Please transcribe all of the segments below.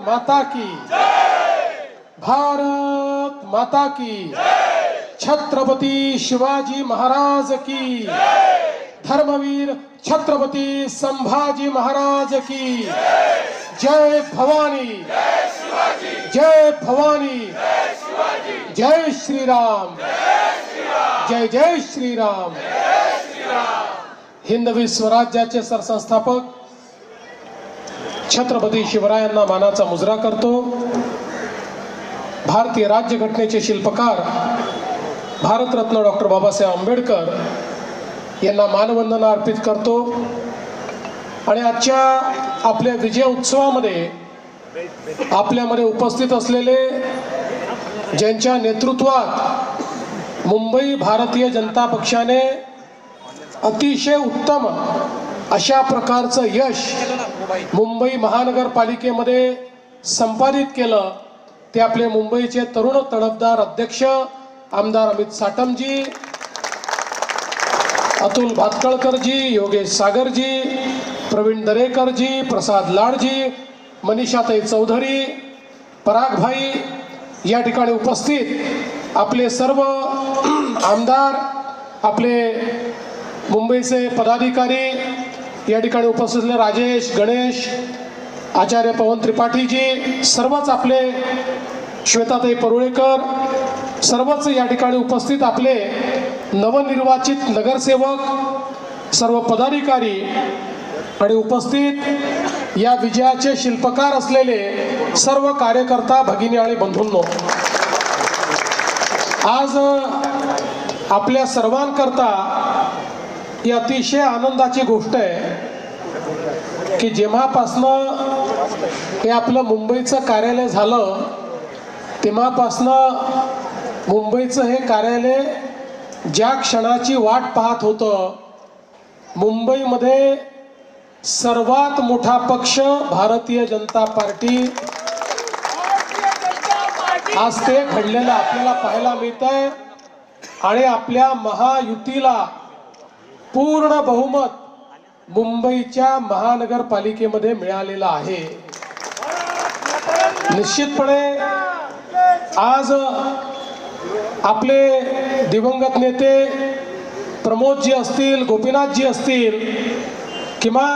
माता की, भारत माता की, छत्रपती शिवाजी महाराज की, धर्मवीर छत्रपती संभाजी महाराज की, जय भवानी, जय भवानी, जय श्रीराम, जय जय श्रीराम। हिंदवी स्वराज्याचे सरसंस्थापक छत्रपती शिवरायांना मानाचा मुजरा करतो। भारतीय राज्यघटनेचे शिल्पकार भारतरत्न डॉक्टर बाबासाहेब आंबेडकर यांना मानवंदना अर्पित करतो। आणि आजच्या आपल्या विजय उत्सवामध्ये आपल्यामध्ये उपस्थित असलेले ज्यांच्या नेतृत्वात मुंबई भारतीय जनता पक्षाने अतिशय उत्तम अशा प्रकारचं यश मुंबई महानगरपालिकेमध्ये संपादित केलं, ते आपले मुंबईचे तरुण तडफदार अध्यक्ष आमदार अमित साटमजी, अतुल भातखळकरजी, योगेश सागरजी, प्रवीण दरेकरजी, प्रसाद लाडजी, मनीषाताई चौधरी, परागभाई, या ठिकाणी उपस्थित आपले सर्व आमदार, आपले मुंबईचे पदाधिकारी, या ठिकाणी उपस्थित असलेले राजेश, गणेश, आचार्य पवन त्रिपाठीजी, सर्वच आपले श्वेताताई परुळेकर, सर्वच या ठिकाणी उपस्थित आपले नवनिर्वाचित नगरसेवक, सर्व पदाधिकारी आणि उपस्थित या विजयाचे शिल्पकार असलेले सर्व कार्यकर्ता भगिनी आणि बंधूंनो, आज आपल्या सर्वांकरता ही अतिशय आनंदाची गोष्ट आहे की जेव्हापासनं हे आपलं मुंबईचं कार्यालय झालं तेव्हापासनं मुंबईचं हे कार्यालय ज्या क्षणाची वाट पाहत होतं, मुंबईमध्ये सर्वात मोठा पक्ष भारतीय जनता पार्टी आज ते घडलेलं आपल्याला पाहायला मिळतंय। आणि आपल्या महायुतीला पूर्ण बहुमत मुंबईच्या महानगरपालिकेमध्ये मिळालेलं आहे। निश्चितपणे आज आपले दिवंगत नेते प्रमोदजी असतील, गोपीनाथजी असतील, किंवा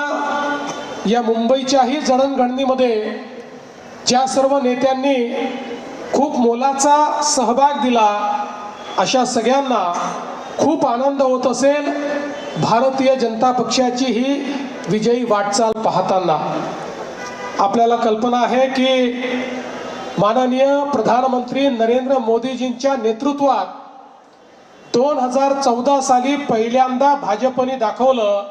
या मुंबईच्याही जडणघडणीमध्ये ज्या सर्व नेत्यांनी खूप मोलाचा सहभाग दिला, अशा सगळ्यांना खूप आनंद होत असेल भारतीय जनता पक्षाची ही विजयी वाटचाल पाहताना। आपल्याला कल्पना आहे की माननीय प्रधानमंत्री नरेंद्र मोदीजींच्या नेतृत्वात 2014 साली पहिल्यांदा भाजपने दाखवलं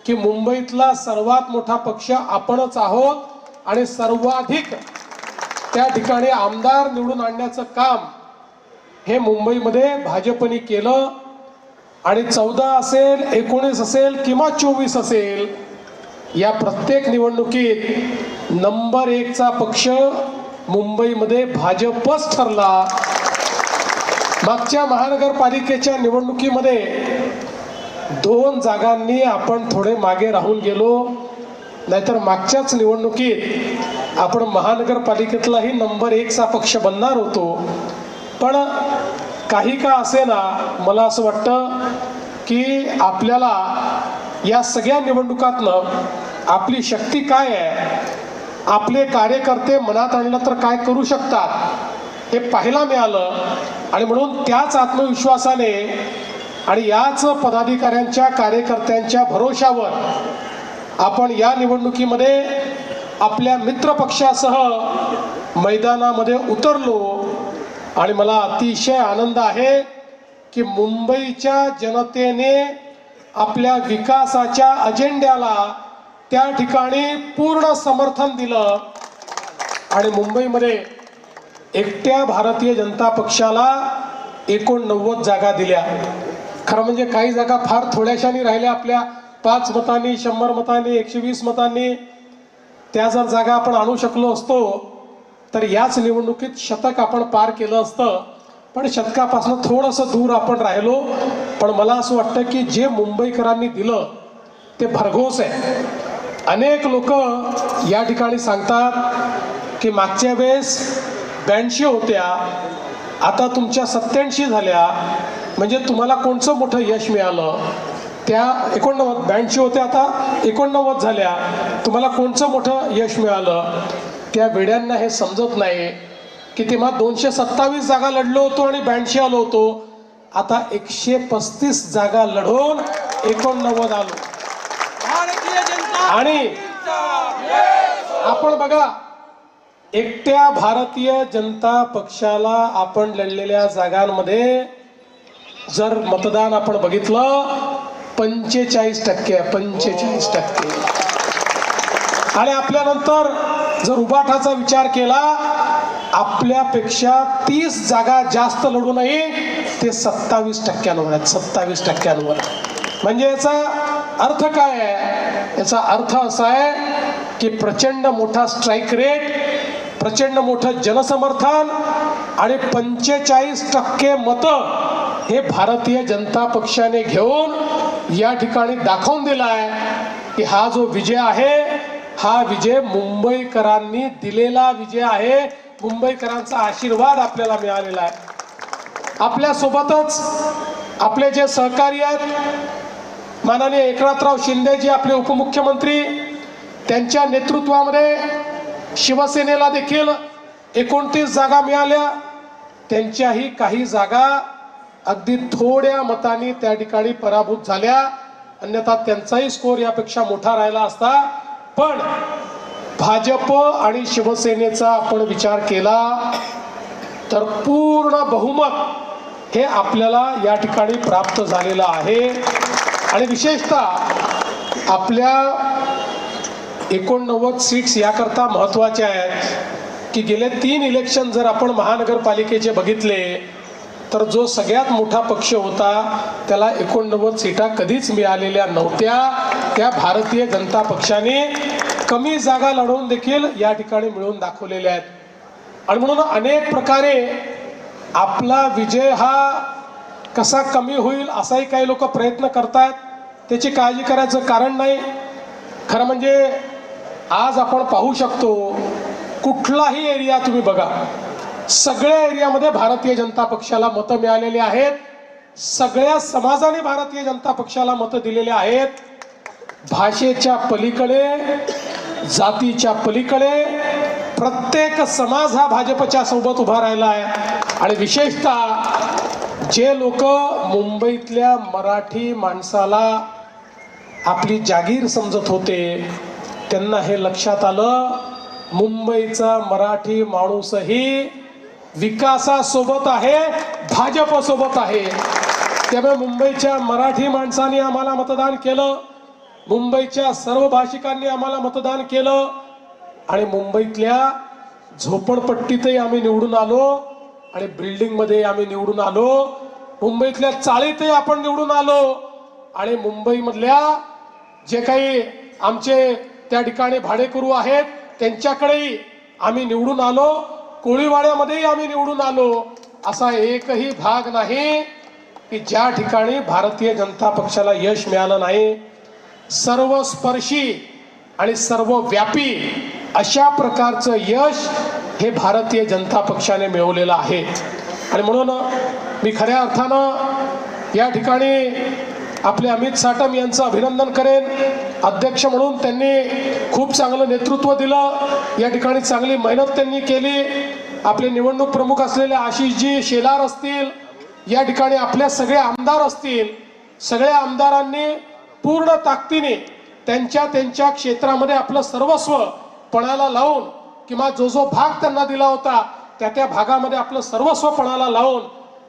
की मुंबईतला सर्वात मोठा पक्ष आपणच आहोत आणि सर्वाधिक त्या ठिकाणी आमदार निवडून आणण्याचं काम हे मुंबईमध्ये भाजपने केलं। आणि 14 असेल, 19 असेल किंवा 24 असेल, या प्रत्येक निवडणुकीत नंबर 1चा पक्ष मुंबईमध्ये भाजपच ठरला। मागच्या महानगरपालिकेच्या निवडणुकीमध्ये 2 जागांनी आपण थोडे मागे राहून गेलो, नाहीतर मागच्याच निवडणुकीत आपण महानगरपालिकेतलाही नंबर 1चा पक्ष बनणार होतो। पण काही का असेना, मला असं वाटतं की आपल्याला या सगळ्या निवडणुकातनं आपली शक्ती काय आहे, आपले कार्यकर्ते मनात आणलं तर काय करू शकतात हे पाहायला मिळालं। आणि म्हणून त्याच आत्मविश्वासाने आणि याच पदाधिकाऱ्यांच्या कार्यकर्त्यांच्या भरोशावर आपण या निवडणुकीमध्ये आपल्या मित्रपक्षासह मैदानामध्ये उतरलो। आणि मला अतिशय आनंद आहे की मुंबईच्या जनतेने आपल्या विकासाच्या अजेंड्याला त्या ठिकाणी पूर्ण समर्थन दिलं आणि मुंबईमध्ये एकट्या भारतीय जनता पक्षाला 89 जागा दिल्या। खरं म्हणजे काही जागा फार थोड्याशानी राहिल्या, आपल्या 5 मतांनी, 100 मतांनी, 120 मतांनी। त्या जर जागा आपण आणू शकलो असतो तर याच निवडणुकीत शतक आपण पार केलं असतं। पण शतकापासून थोडंसं दूर आपण राहिलो। पण मला असं वाटतं की जे मुंबईकरांनी दिलं ते भरघोस आहे। अनेक लोक या ठिकाणी सांगतात की मागच्या वेळेस 82 होत्या, आता तुमच्या 87 झाल्या, म्हणजे तुम्हाला कोणचं मोठं यश मिळालं? त्या 82 होत्या, आता 89 झाल्या, तुम्हाला कोणचं मोठं यश मिळालं? त्या वेड्यांना हे समजत नाही की तेव्हा 227 जागा लढलो होतो आणि 82 आलो होतो, आता 135 जागा लढून 89 आलो. आणि आपण बघा, एकट्या भारतीय जनता पक्षाला आपण लढलेल्या जागांमध्ये जर मतदान आपण बघितलं 45% 45%. आणि आपल्यानंतर जर उबाठाचा विचार केला, आपल्यापेक्षा 30 जागा जास्त लढूनही ते 27%वर आहेत, 27%वर. म्हणजे याचा अर्थ काय आहे? याचा अर्थ असा आहे की प्रचंड मोठा स्ट्राईक रेट, प्रचंड मोठं जनसमर्थन आणि 45% मतं हे भारतीय जनता पक्षाने घेऊन या ठिकाणी दाखवून दिला आहे की हा जो विजय आहे, हा विजय मुंबईकरांनी दिलेला विजय आहे. मुंबईकरांचा आशीर्वाद आपल्याला मिळालेला आहे. आपल्यासोबतच आपले जे सहकारी आहेत, माननीय एकनाथराव शिंदेजी आपले उपमुख्यमंत्री, त्यांच्या नेतृत्वामध्ये शिवसेनेला देखील 29 जागा मिळाल्या. त्यांच्याही काही जागा अगदी थोड्या मतांनी त्या ठिकाणी पराभूत झाल्या, अन्यथा त्यांचाही स्कोर यापेक्षा मोठा राहिला असता. पण भाजप आणि शिवसेनेचा आपण विचार केला तर पूर्ण बहुमत हे आपल्याला या ठिकाणी प्राप्त झालेलं आहे. आणि विशेषतः आपल्या 89 सीट्स याकरता महत्त्वाच्या आहेत की गेले 3 इलेक्शन जर आपण महानगरपालिकेचे बघितले तर जो सगळ्यात मोठा पक्ष होता त्याला 89 सीटा कधीच मिळालेल्या नव्हत्या. त्या भारतीय जनता पक्षाने कमी जागा लढवून देखील या ठिकाणी मिळवून दाखवलेल्या आहेत. आणि म्हणून अनेक प्रकारे आपला विजय हा कसा कमी होईल असाही काही लोक प्रयत्न करतायत. त्याची काळजी करायचं कारण नाही. खरं म्हणजे आज आपण पाहू शकतो, कुठलाही एरिया तुम्ही बघा, सगळ्या एरियामध्ये भारतीय जनता पक्षाला मतं मिळालेली आहेत. सगळ्या समाजाने भारतीय जनता पक्षाला मतं दिलेली आहेत. भाषेच्या पलीकडे, जातीच्या पलीकडे प्रत्येक समाज हा भाजपच्या सोबत उभा राहिला आहे. आणि विशेषतः जे लोक मुंबईतल्या मराठी माणसाला आपली जागीर समजत होते, त्यांना हे लक्षात आलं, मुंबईचा मराठी माणूसही विकासासोबत आहे, भाजपसोबत आहे. त्यामुळे मुंबईच्या मराठी माणसांनी आम्हाला मतदान केलं, मुंबईच्या सर्व भाषिकांनी आम्हाला मतदान केलं, आणि मुंबईतल्या झोपडपट्टीतही आम्ही निवडून आलो, आणि बिल्डिंगमध्ये आम्ही निवडून आलो, मुंबईतल्या चाळीतही आपण निवडून आलो, आणि मुंबईमधल्या जे काही आमचे त्या ठिकाणी भाडेकरू आहेत त्यांच्याकडेही आम्ही निवडून आलो, कोळीवाड्यामध्येही आम्ही निवडून आलो. असा एकही भाग नाही की ज्या ठिकाणी भारतीय जनता पक्षाला यश मिळालं नाही. सर्वस्पर्शी आणि सर्वव्यापी अशा प्रकारचं यश हे भारतीय जनता पक्षाने मिळवलेलं आहे. आणि म्हणून मी खऱ्या अर्थानं या ठिकाणी आपले अमित साटम यांचं अभिनंदन करेन. अध्यक्ष म्हणून त्यांनी खूप चांगलं नेतृत्व दिलं, या ठिकाणी चांगली मेहनत त्यांनी केली. आपले निवडणूक प्रमुख असलेले आशिषजी शेलार असतील, या ठिकाणी आपले सगळे आमदार असतील, सगळ्या आमदारांनी पूर्ण ताकदीने त्यांच्या त्यांच्या क्षेत्रामध्ये आपलं सर्वस्व पणाला लावून, किंवा जो जो भाग त्यांना दिला होता त्या त्या भागामध्ये आपलं सर्वस्व पणाला लावून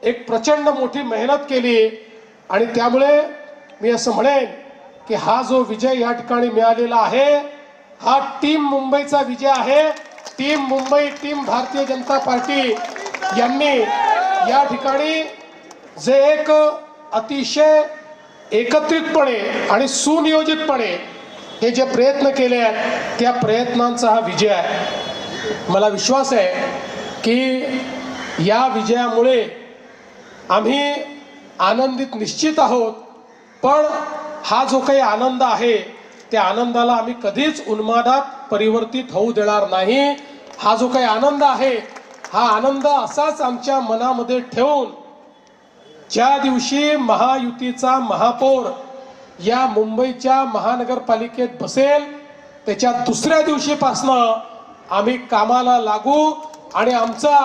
एक प्रचंड मोठी मेहनत केली. आणि त्यामुळे मी असं म्हणेन की हा जो विजय या ठिकाणी मिळालेला आहे, हा टीम मुंबईचा विजय आहे. Team Mumbai, team Bharatiya Janata party यांनी या ठिकाणी जे एक अतिशय एकत्रितपणे आणि सुनियोजितपणे हे जे प्रयत्न केले आहेत, त्या प्रयत्नांचा हा विजय आहे. मला विश्वास आहे की या विजयामुळे आम्ही आनंदित निश्चित आहोत. पण हा जो काही आनंद आहे, त्या आनंदाला आम्ही कधीच उन्मादात परिवर्तित होऊ देणार नाही. हा जो काही आनंद आहे, हा आनंद असाच आमच्या मनामध्ये ठेवून ज्या दिवशी महायुतीचा महापौर या मुंबईच्या महानगरपालिकेत बसेल त्याच्या दुसऱ्या दिवशीपासनं आम्ही कामाला लागू आणि आमचा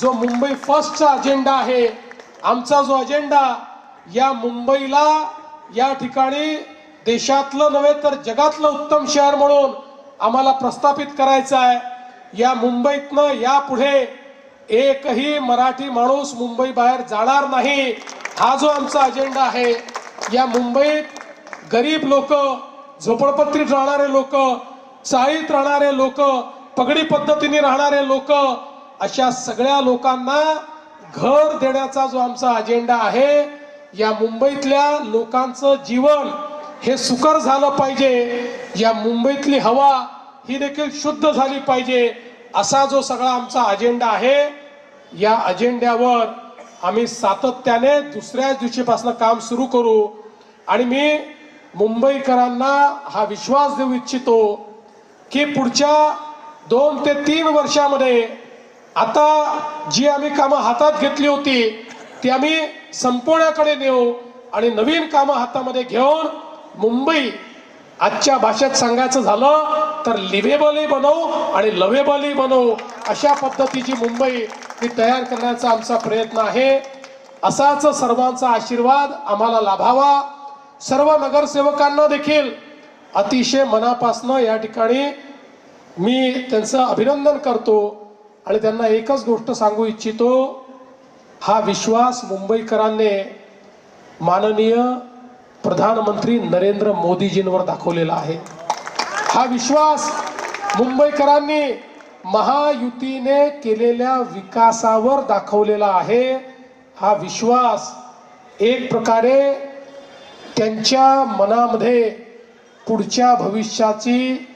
जो मुंबई फर्स्टचा अजेंडा आहे, आमचा जो अजेंडा या मुंबईला या ठिकाणी देशातलं नव्हे तर जगातलं उत्तम शहर म्हणून आम्हाला प्रस्थापित करायचं आहे। या मुंबईतनं यापुढे एकही मराठी माणूस मुंबई बाहेर जाणार नाही, हा जो आमचा अजेंडा आहे। या मुंबईत गरीब लोक, झोपडपट्टीत राहणारे लोक, चाळीत राहणारे लोक, पगडी पद्धतीने राहणारे लोक, अशा सगळ्या लोकांना घर देण्याचा जो आमचा अजेंडा आहे, या मुंबईतल्या लोकांचं जीवन हे सुकर झालं पाहिजे, या मुंबईतली हवा ही देखील शुद्ध झाली पाहिजे, असा जो सगळा आमचा अजेंडा आहे। या अजेंड्यावर आम्ही सातत्याने दुसऱ्याच दिवशीपासून काम सुरू करू आणि मी मुंबईकरांना हा विश्वास देऊ इच्छितो की पुढच्या 2 ते 3 वर्षामध्ये आता जी आम्ही कामं हातात घेतली होती ती आम्ही संपवण्याकडे नेऊ आणि नवीन कामं हातामध्ये घेऊन मुंबई आजच्या भाषेत सांगायचं झालं तर लिव्हेबलही बनवू आणि लव्हेबलही बनवू, अशा पद्धतीची मुंबई ही तयार करण्याचा आमचा प्रयत्न आहे। असाच सर्वांचा आशीर्वाद आम्हाला लाभावा। सर्व नगरसेवकांना देखील अतिशय मनापासून या ठिकाणी मी त्यांचं अभिनंदन करतो आणि त्यांना एकच गोष्ट सांगू इच्छितो, हा विश्वास मुंबईकरांनी माननीय प्रधानमंत्री नरेंद्र मोदीजींवर दाखवलेला आहे। हा विश्वास मुंबईकरांनी महायुतीने केलेल्या विकासावर दाखवलेला आहे। हा विश्वास एक प्रकारे त्यांच्या मनामध्ये पुढच्या भविष्याची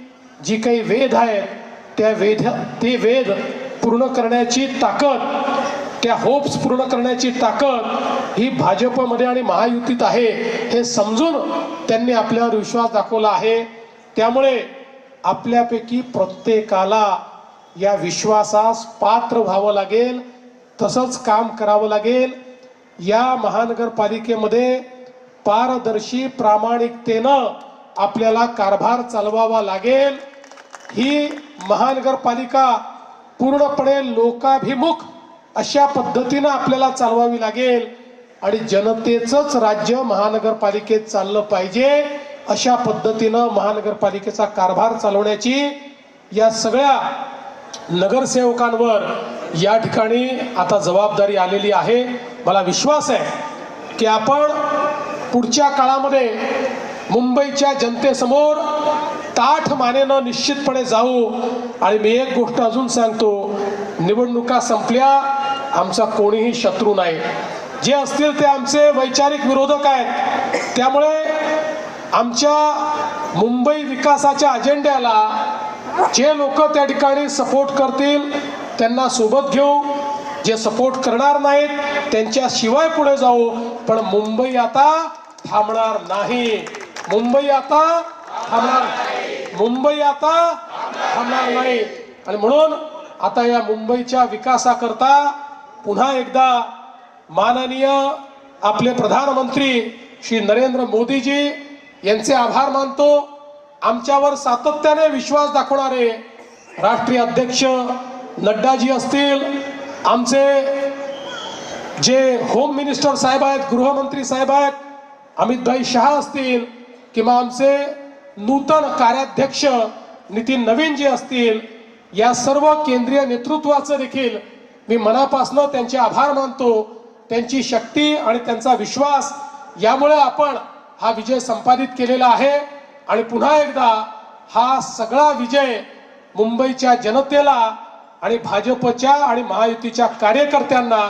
जी काही वेध आहेत ते वेध पूर्ण करण्याची ताकद, त्या होप्स पूर्ण करण्याची ताकद ही भाजपमध्ये आणि महायुतीत आहे, हे समजून त्यांनी आपल्यावर विश्वास दाखवला आहे। त्यामुळे आपल्यापैकी प्रत्येकाला या विश्वासास पात्र व्हावं लागेल, तसंच काम करावं लागेल। या महानगरपालिकेमध्ये पारदर्शी प्रामाणिकतेनं आपल्याला कारभार चालवावा लागेल। ही महानगरपालिका पूर्णपणे लोकाभिमुख अशा पद्धतीनं आपल्याला चालवावी लागेल आणि जनतेचंच राज्य महानगरपालिकेत चाललं पाहिजे, अशा पद्धतीनं महानगरपालिकेचा कारभार चालवण्याची या सगळ्या नगरसेवकांवर या ठिकाणी आता जबाबदारी आलेली आहे। मला विश्वास आहे की आपण पुढच्या काळामध्ये मुंबईच्या जनतेसमोर ताठ मानेनं निश्चितपणे जाऊ। आणि मी एक गोष्ट अजून सांगतो, निवडणुका संपल्या, आमचा कोणीही शत्रू नाही, जे असतील ते आमचे वैचारिक विरोधक आहेत। त्यामुळे आमच्या मुंबई विकासाच्या अजेंड्याला जे लोक त्या ठिकाणी सपोर्ट करतील त्यांना सोबत घेऊ, जे सपोर्ट करणार नाहीत त्यांच्याशिवाय पुढे जाऊ, पण मुंबई आता थांबणार नाही, मुंबई आता थांबणार, मुंबई आता थांबणार नाही। आणि म्हणून आता या मुंबईच्या विकासाकरता पुन्हा एकदा माननीय आपले प्रधानमंत्री श्री नरेंद्र मोदीजी यांचे आभार मानतो। आमच्यावर सातत्याने विश्वास दाखवणारे राष्ट्रीय अध्यक्ष नड्डाजी असतील, आमचे जे होम मिनिस्टर साहेब आहेत, गृहमंत्री साहेब आहेत, अमितभाई शहा असतील, किंवा आमचे नूतन कार्याध्यक्ष नितीन नवीन जी असतील, या सर्व केंद्रीय नेतृत्वाचं देखील मी मनापासून त्यांचे आभार मानतो। त्यांची शक्ती आणि त्यांचा विश्वास यामुळे आपण हा विजय संपादित केलेला आहे आणि पुन्हा एकदा हा सगळा विजय मुंबईच्या जनतेला आणि भाजपच्या आणि महायुतीच्या कार्यकर्त्यांना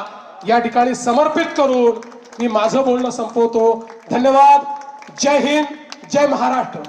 या ठिकाणी समर्पित करून मी माझं बोलणं संपवतो। धन्यवाद। जय हिंद, जय महाराष्ट्र।